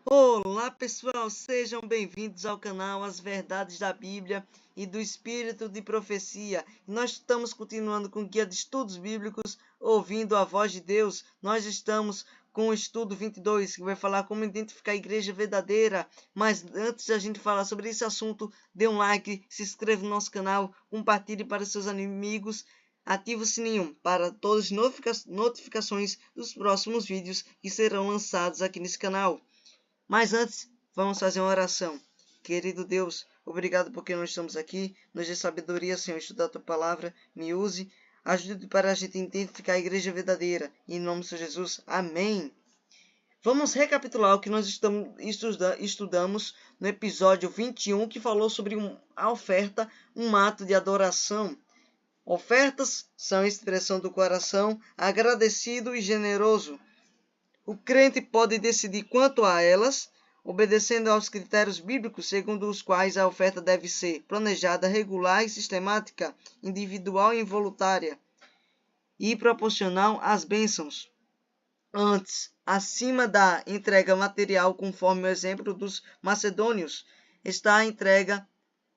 Olá pessoal, sejam bem-vindos ao canal As Verdades da Bíblia e do Espírito de Profecia. Nós estamos continuando com o guia de estudos bíblicos, ouvindo a voz de Deus. Nós estamos com o estudo 22, que vai falar como identificar a igreja verdadeira. Mas antes de a gente falar sobre esse assunto, dê um like, se inscreva no nosso canal, compartilhe para seus amigos. Ative o sininho para todas as notificações dos próximos vídeos que serão lançados aqui nesse canal. Mas antes, vamos fazer uma oração. Querido Deus, obrigado porque nós estamos aqui. Nos dê sabedoria, Senhor, estudar a Tua Palavra. Me use. Ajude para a gente identificar a igreja verdadeira. Em nome de Jesus. Amém. Vamos recapitular o que nós estudamos no episódio 21, que falou sobre a oferta, um ato de adoração. Ofertas são a expressão do coração agradecido e generoso. O crente pode decidir quanto a elas, obedecendo aos critérios bíblicos segundo os quais a oferta deve ser planejada, regular e sistemática, individual e involuntária, e proporcional às bênçãos. Antes, acima da entrega material, conforme o exemplo dos macedônios, está a entrega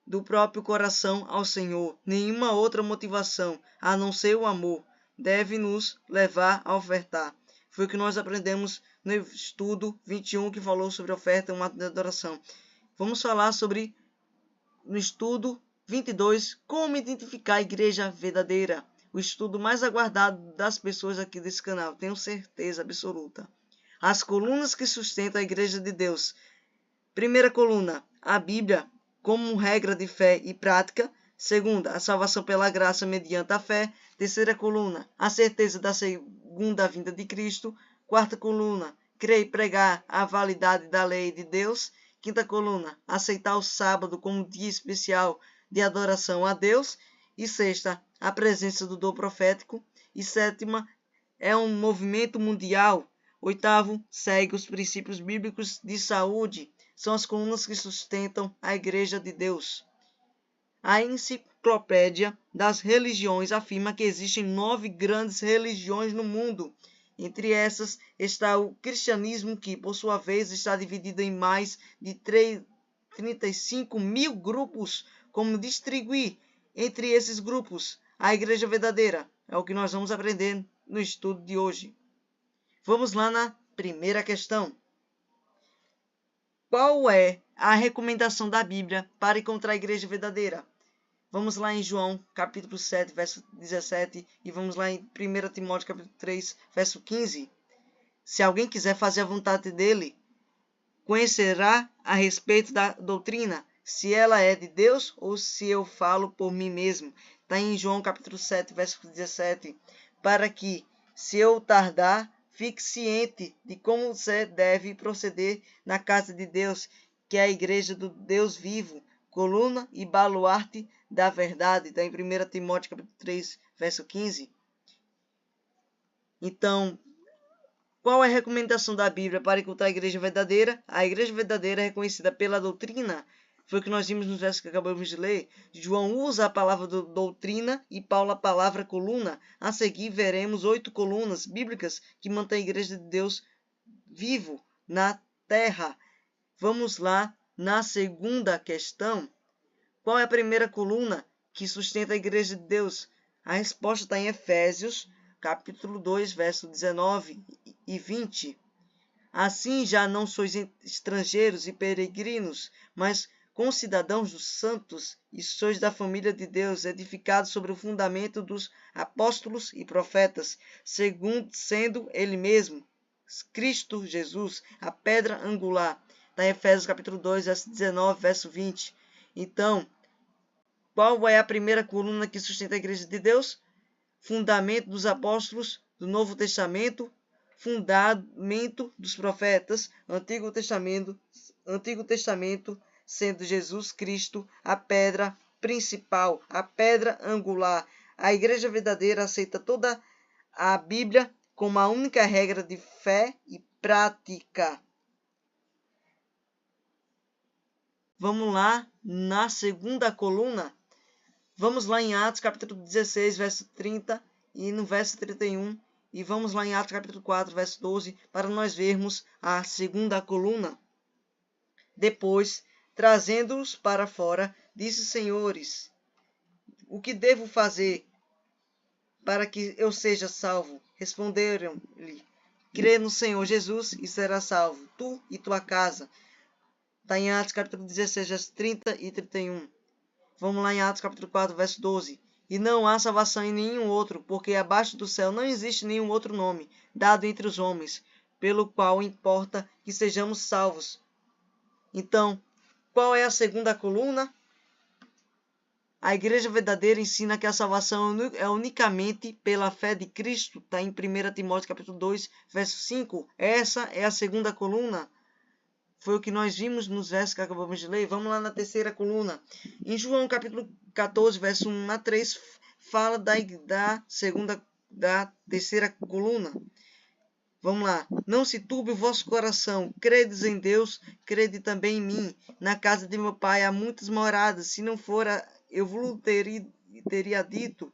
do próprio coração ao Senhor. Nenhuma outra motivação, a não ser o amor, deve nos levar a ofertar. Foi o que nós aprendemos no estudo 21, que falou sobre oferta, um ato de adoração. Vamos falar sobre, no estudo 22, como identificar a igreja verdadeira. O estudo mais aguardado das pessoas aqui desse canal, tenho certeza absoluta. As colunas que sustentam a igreja de Deus. Primeira coluna, a Bíblia, como regra de fé e prática. Segunda, a salvação pela graça mediante a fé. Terceira coluna, a certeza da segunda vinda de Cristo. Quarta coluna, crer e pregar a validade da lei de Deus. Quinta coluna, aceitar o sábado como dia especial de adoração a Deus. E sexta, a presença do dom profético. E sétima, é um movimento mundial. Oitavo, segue os princípios bíblicos de saúde. São as colunas que sustentam a Igreja de Deus. A Enciclopédia das Religiões afirma que existem 9 grandes religiões no mundo. Entre essas está o cristianismo, que por sua vez está dividido em mais de 35 mil grupos. Como distribuir entre esses grupos a igreja verdadeira? É o que nós vamos aprender no estudo de hoje. Vamos lá na primeira questão. Qual é a recomendação da Bíblia para encontrar a igreja verdadeira? Vamos lá em João, capítulo 7, verso 17, e vamos lá em 1 Timóteo, capítulo 3, verso 15. Se alguém quiser fazer a vontade dele, conhecerá a respeito da doutrina, se ela é de Deus ou se eu falo por mim mesmo. Está em João, capítulo 7, verso 17. Para que, se eu tardar, fique ciente de como você deve proceder na casa de Deus, que é a igreja do Deus vivo, coluna e baluarte da verdade. Está em 1 Timóteo capítulo 3, verso 15. Então, qual é a recomendação da Bíblia para encontrar a igreja verdadeira? A igreja verdadeira é reconhecida pela doutrina. Foi o que nós vimos nos versos que acabamos de ler. João usa a palavra doutrina e Paulo a palavra coluna. A seguir veremos 8 colunas bíblicas que mantêm a igreja de Deus vivo na terra. Vamos lá na segunda questão. Qual é a primeira coluna que sustenta a igreja de Deus? A resposta está em Efésios, capítulo 2, verso 19 e 20. Assim já não sois estrangeiros e peregrinos, mas concidadãos dos santos, e sois da família de Deus, edificados sobre o fundamento dos apóstolos e profetas, sendo ele mesmo, Cristo Jesus, a pedra angular. Está em Efésios capítulo 2, verso 19, verso 20. Então, qual é a primeira coluna que sustenta a igreja de Deus? Fundamento dos apóstolos do Novo Testamento, fundamento dos profetas, Antigo Testamento sendo Jesus Cristo a pedra principal, a pedra angular. A igreja verdadeira aceita toda a Bíblia como a única regra de fé e prática. Vamos lá na segunda coluna. Vamos lá em Atos capítulo 16, verso 30 e no verso 31. E vamos lá em Atos capítulo 4, verso 12, para nós vermos a segunda coluna. Depois, trazendo-os para fora, disse: Senhores, o que devo fazer para que eu seja salvo? Responderam-lhe: crê no Senhor Jesus e serás salvo, tu e tua casa. Está em Atos capítulo 16, versos 30 e 31. Vamos lá em Atos capítulo 4, verso 12. E não há salvação em nenhum outro, porque abaixo do céu não existe nenhum outro nome dado entre os homens, pelo qual importa que sejamos salvos. Então, qual é a segunda coluna? A igreja verdadeira ensina que a salvação é unicamente pela fé de Cristo. Está em 1 Timóteo capítulo 2, verso 5. Essa é a segunda coluna. Foi o que nós vimos nos versos que acabamos de ler. Vamos lá na terceira coluna. Em João capítulo 14, verso 1 a 3, fala da terceira coluna. Vamos lá. Não se turbe o vosso coração. Credes em Deus, crede também em mim. Na casa de meu pai há muitas moradas. Se não fora, eu vos teria dito.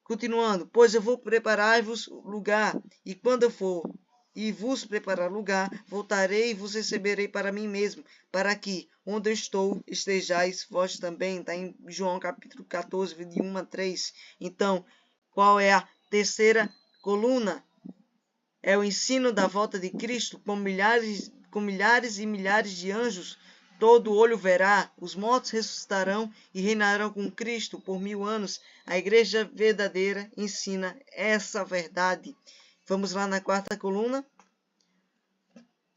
Continuando. Pois eu vou preparar-vos lugar. E quando eu for e vos preparar lugar, voltarei e vos receberei para mim mesmo, para que, onde eu estou, estejais vós também. Está em João capítulo 14, de 1 a 3. Então, qual é a terceira coluna? É o ensino da volta de Cristo, com milhares e milhares de anjos. Todo olho verá, os mortos ressuscitarão e reinarão com Cristo por 1000 anos. A igreja verdadeira ensina essa verdade. Vamos lá na quarta coluna.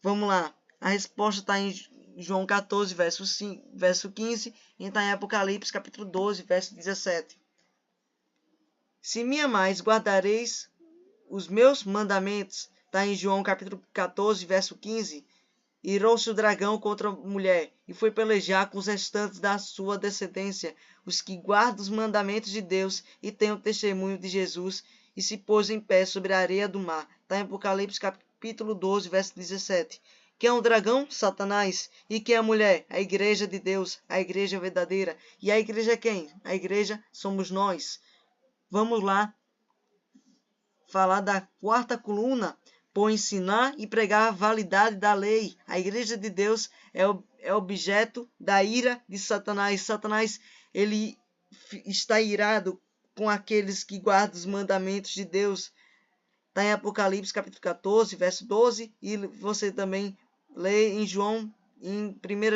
Vamos lá. A resposta está em João 14, verso 15, e está em Apocalipse, capítulo 12, verso 17. Se me amais, guardareis os meus mandamentos. Está em João, capítulo 14, verso 15. Irou-se o dragão contra a mulher, e foi pelejar com os restantes da sua descendência, os que guardam os mandamentos de Deus e têm o testemunho de Jesus, e se pôs em pé sobre a areia do mar. Está em Apocalipse capítulo 12, verso 17. Quem é um dragão? Satanás. E quem é a mulher? A igreja de Deus, a igreja verdadeira. E a igreja é quem? A igreja somos nós. Vamos lá falar da quarta coluna. Por ensinar e pregar a validade da lei. A igreja de Deus é objeto da ira de Satanás. Satanás, ele está irado com aqueles que guardam os mandamentos de Deus. Está em Apocalipse capítulo 14, verso 12, e você também lê em 1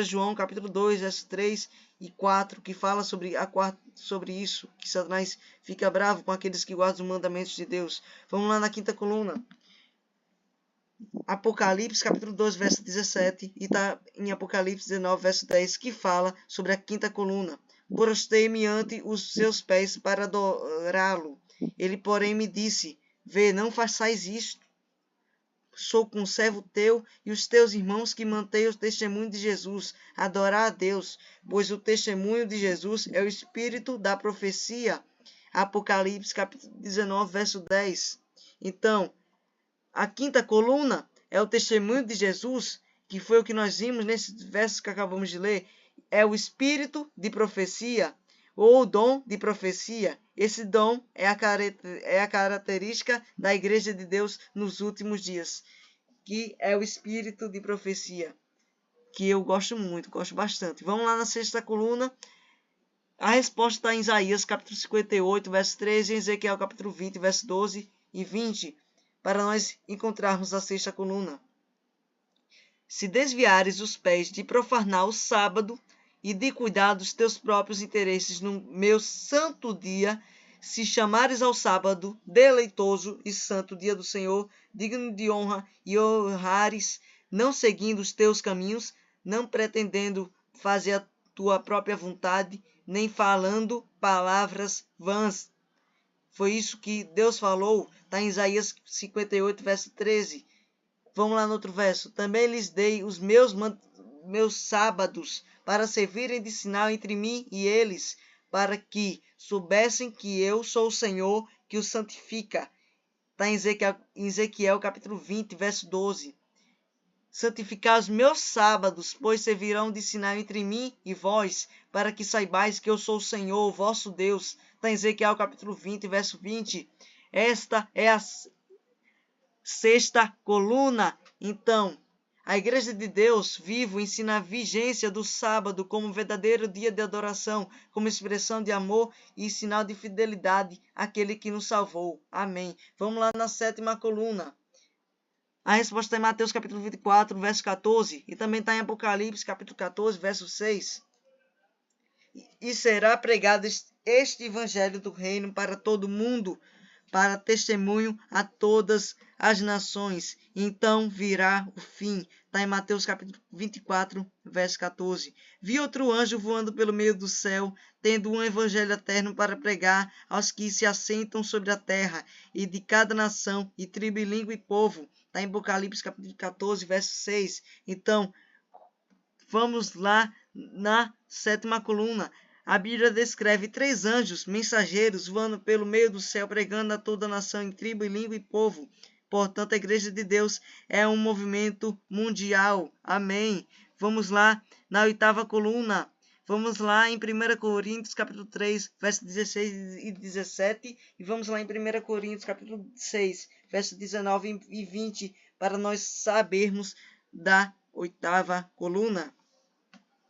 João capítulo 2, verso 3 e 4, que fala sobre isso, que Satanás fica bravo com aqueles que guardam os mandamentos de Deus. Vamos lá na quinta coluna. Apocalipse capítulo 2, verso 17, e está em Apocalipse 19, verso 10, que fala sobre a quinta coluna. Prostei-me ante os seus pés para adorá-lo. Ele, porém, me disse: vê, não façais isto. Sou conservo teu e os teus irmãos que mantêm o testemunho de Jesus. Adorar a Deus, pois o testemunho de Jesus é o espírito da profecia. Apocalipse capítulo 19, verso 10. Então, a quinta coluna é o testemunho de Jesus, que foi o que nós vimos nesses versos que acabamos de ler. É o espírito de profecia, ou o dom de profecia. Esse dom é a característica da igreja de Deus nos últimos dias, que é o espírito de profecia, que eu gosto muito, gosto bastante. Vamos lá na sexta coluna. A resposta está em Isaías capítulo 58, verso 13, em Ezequiel capítulo 20, verso 12 e 20. Para nós encontrarmos a sexta coluna. Se desviares os pés de profanar o sábado e de cuidar dos teus próprios interesses no meu santo dia, se chamares ao sábado deleitoso e santo dia do Senhor, digno de honra, e honrares, não seguindo os teus caminhos, não pretendendo fazer a tua própria vontade, nem falando palavras vãs. Foi isso que Deus falou, está em Isaías 58, verso 13. Vamos lá no outro verso. Também lhes dei os meus sábados para servirem de sinal entre mim e eles, para que soubessem que eu sou o Senhor que os santifica. Está em Ezequiel capítulo 20, verso 12. Santificar os meus sábados, pois servirão de sinal entre mim e vós, para que saibais que eu sou o Senhor, vosso Deus. Está em Ezequiel capítulo 20, verso 20. Esta é a sexta coluna. Então, A Igreja de Deus vivo ensina a vigência do sábado como verdadeiro dia de adoração, como expressão de amor e sinal de fidelidade àquele que nos salvou. Amém. Vamos lá na 7ª coluna. A resposta está em Mateus capítulo 24, verso 14, e também está em Apocalipse capítulo 14, verso 6. E será pregado este evangelho do reino para todo mundo, para testemunho a todas as nações. Então virá o fim. Está em Mateus capítulo 24, verso 14. Vi outro anjo voando pelo meio do céu, tendo um evangelho eterno para pregar aos que se assentam sobre a terra, e de cada nação, e tribo, e língua, e povo. Está em Apocalipse capítulo 14, verso 6. Então, vamos lá na 7ª coluna. A Bíblia descreve 3 anjos mensageiros voando pelo meio do céu, pregando a toda nação, em tribo, e língua, e povo. Portanto, a Igreja de Deus é um movimento mundial. Amém. Vamos lá na 8ª coluna. Vamos lá em 1 Coríntios, capítulo 3, versos 16 e 17. E vamos lá em 1 Coríntios, capítulo 6, versos 19 e 20, para nós sabermos da 8ª coluna.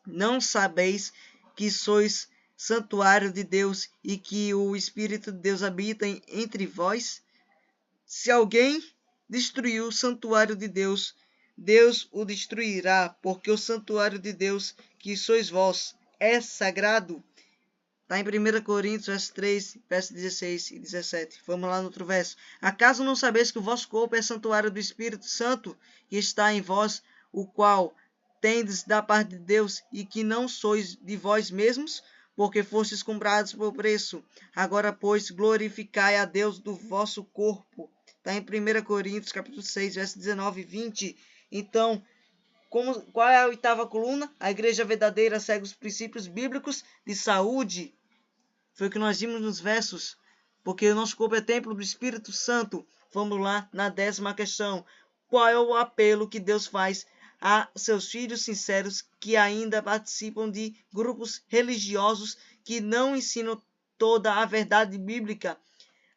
Não sabeis que sois santuário de Deus e que o Espírito de Deus habita entre vós? Se alguém destruir o santuário de Deus, Deus o destruirá, porque o santuário de Deus, que sois vós, é sagrado. Está em 1 Coríntios, verso 3, verso 16 e 17. Vamos lá no outro verso. Acaso não sabeis que o vosso corpo é santuário do Espírito Santo, que está em vós, o qual tendes da parte de Deus, e que não sois de vós mesmos, porque fostes comprados por preço? Agora, pois, glorificai a Deus do vosso corpo. Está em 1 Coríntios, capítulo 6, verso 19 e 20. Então, qual é a 8ª coluna? A igreja verdadeira segue os princípios bíblicos de saúde. Foi o que nós vimos nos versos. Porque o nosso corpo é templo do Espírito Santo. Vamos lá na 10ª questão. Qual é o apelo que Deus faz a seus filhos sinceros que ainda participam de grupos religiosos que não ensinam toda a verdade bíblica?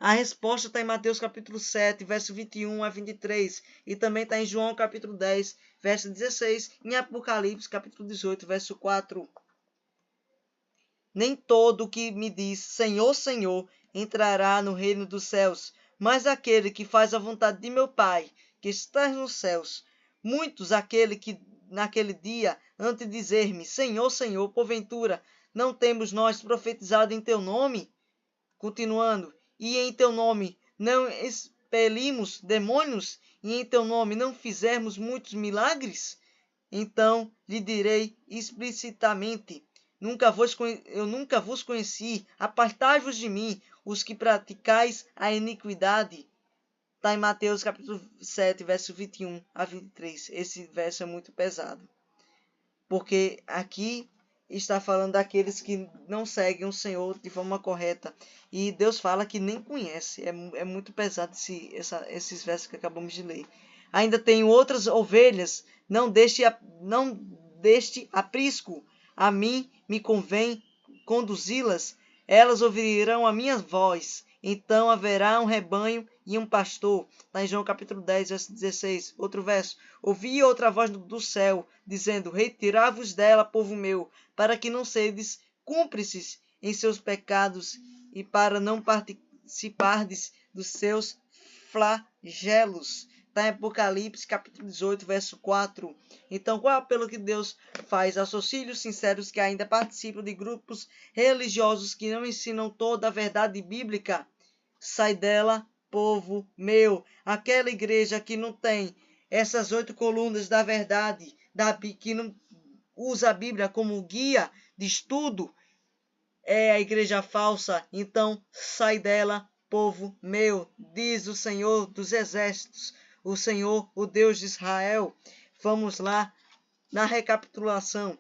A resposta está em Mateus capítulo 7, verso 21 a 23, e também está em João capítulo 10, verso 16, e em Apocalipse capítulo 18, verso 4. Nem todo o que me diz Senhor, Senhor entrará no reino dos céus, mas aquele que faz a vontade de meu Pai, que está nos céus. Muitos aquele que naquele dia hão de dizer-me, Senhor, Senhor, porventura, não temos nós profetizado em teu nome? Continuando, e em teu nome não expelimos demônios, e em teu nome não fizermos muitos milagres? Então lhe direi explicitamente, eu nunca vos conheci, apartai-vos de mim, os que praticais a iniquidade. Está em Mateus capítulo 7, verso 21 a 23. Esse verso é muito pesado, porque aqui está falando daqueles que não seguem o Senhor de forma correta. E Deus fala que nem conhece. É muito pesado esses versos que acabamos de ler. Ainda tenho outras ovelhas, não deste aprisco. A mim me convém conduzi-las. Elas ouvirão a minha voz. Então haverá um rebanho e um pastor. Está em João capítulo 10, verso 16. Outro verso. Ouvi outra voz do céu, dizendo, retirai-vos dela, povo meu, para que não sedes cúmplices em seus pecados e para não participardes dos seus flagelos. Está em Apocalipse capítulo 18, verso 4. Então, qual é o apelo que Deus faz aos seus filhos sinceros que ainda participam de grupos religiosos que não ensinam toda a verdade bíblica? Sai dela, povo meu. Aquela igreja que não tem essas 8 colunas da verdade, que não usa a Bíblia como guia de estudo, é a igreja falsa. Então, sai dela, povo meu, diz o Senhor dos Exércitos, o Senhor, o Deus de Israel. Vamos lá na recapitulação.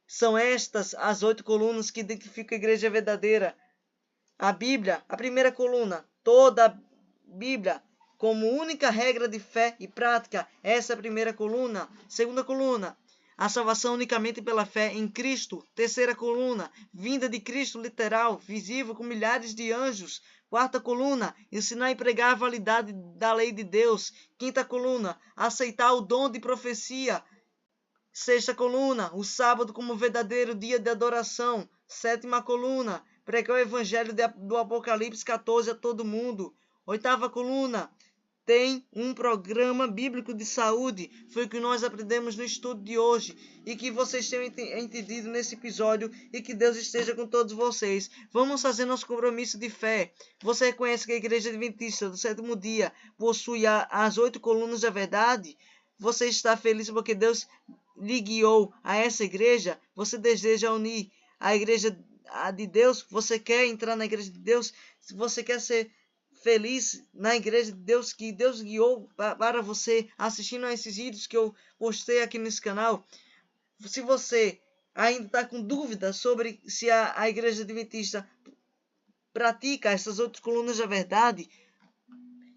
São estas as 8 colunas que identificam a igreja verdadeira. A Bíblia, a primeira coluna, toda a Bíblia como única regra de fé e prática. Essa é a primeira coluna. Segunda coluna, A salvação unicamente pela fé em Cristo. Terceira coluna, vinda de Cristo literal, visível com milhares de anjos. Quarta coluna, ensinar e pregar a validade da lei de Deus. Quinta coluna, aceitar o dom de profecia. Sexta coluna, o sábado como verdadeiro dia de adoração. Sétima coluna, pregar o evangelho do Apocalipse 14 a todo mundo. Oitava coluna, tem um programa bíblico de saúde. Foi o que nós aprendemos no estudo de hoje. E que vocês tenham entendido nesse episódio. E que Deus esteja com todos vocês. Vamos fazer nosso compromisso de fé. Você reconhece que a Igreja Adventista do Sétimo Dia possui as 8 colunas da verdade? Você está feliz porque Deus lhe guiou a essa igreja? Você deseja unir a igreja de Deus? Você quer entrar na igreja de Deus? Se você quer ser feliz na igreja de Deus, que Deus guiou para você, assistindo a esses vídeos que eu postei aqui nesse canal. Se você ainda está com dúvida sobre se a igreja adventista pratica essas outras colunas da verdade,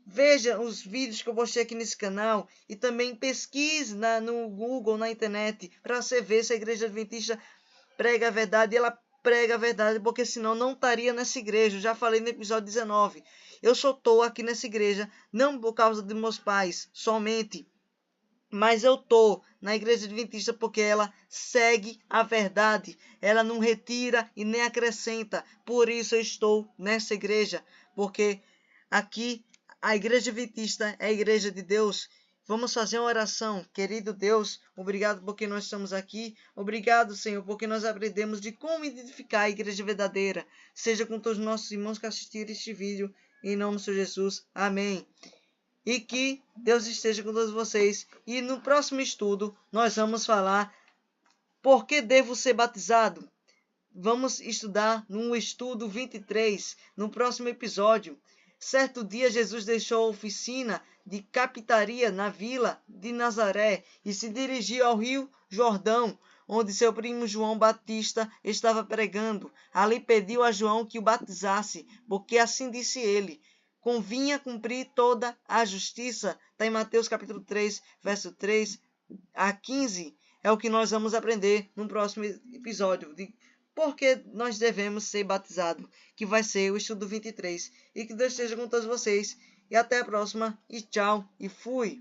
veja os vídeos que eu postei aqui nesse canal e também pesquise no Google, na internet, para você ver se a igreja adventista prega a verdade. E ela prega a verdade, porque senão não estaria nessa igreja. Eu já falei no episódio 19. Eu só estou aqui nessa igreja não por causa de meus pais somente, mas eu estou na igreja adventista porque ela segue a verdade. Ela não retira e nem acrescenta. Por isso eu estou nessa igreja, porque aqui a igreja adventista é a igreja de Deus. Vamos fazer uma oração. Querido Deus, obrigado porque nós estamos aqui. Obrigado, Senhor, porque nós aprendemos de como identificar a igreja verdadeira. Seja com todos os nossos irmãos que assistiram este vídeo. Em nome do Senhor Jesus. Amém. E que Deus esteja com todos vocês. E no próximo estudo, nós vamos falar por que devo ser batizado. Vamos estudar no estudo 23, no próximo episódio. Certo dia, Jesus deixou a oficina de capitaria na vila de Nazaré e se dirigiu ao rio Jordão, onde seu primo João Batista estava pregando. Ali pediu a João que o batizasse, porque assim disse ele: convinha cumprir toda a justiça. Está em Mateus capítulo 3, verso 3 a 15. É o que nós vamos aprender no próximo episódio. Por que nós devemos ser batizados, que vai ser o estudo 23. E que Deus esteja com todos vocês. E até a próxima. E tchau. E fui.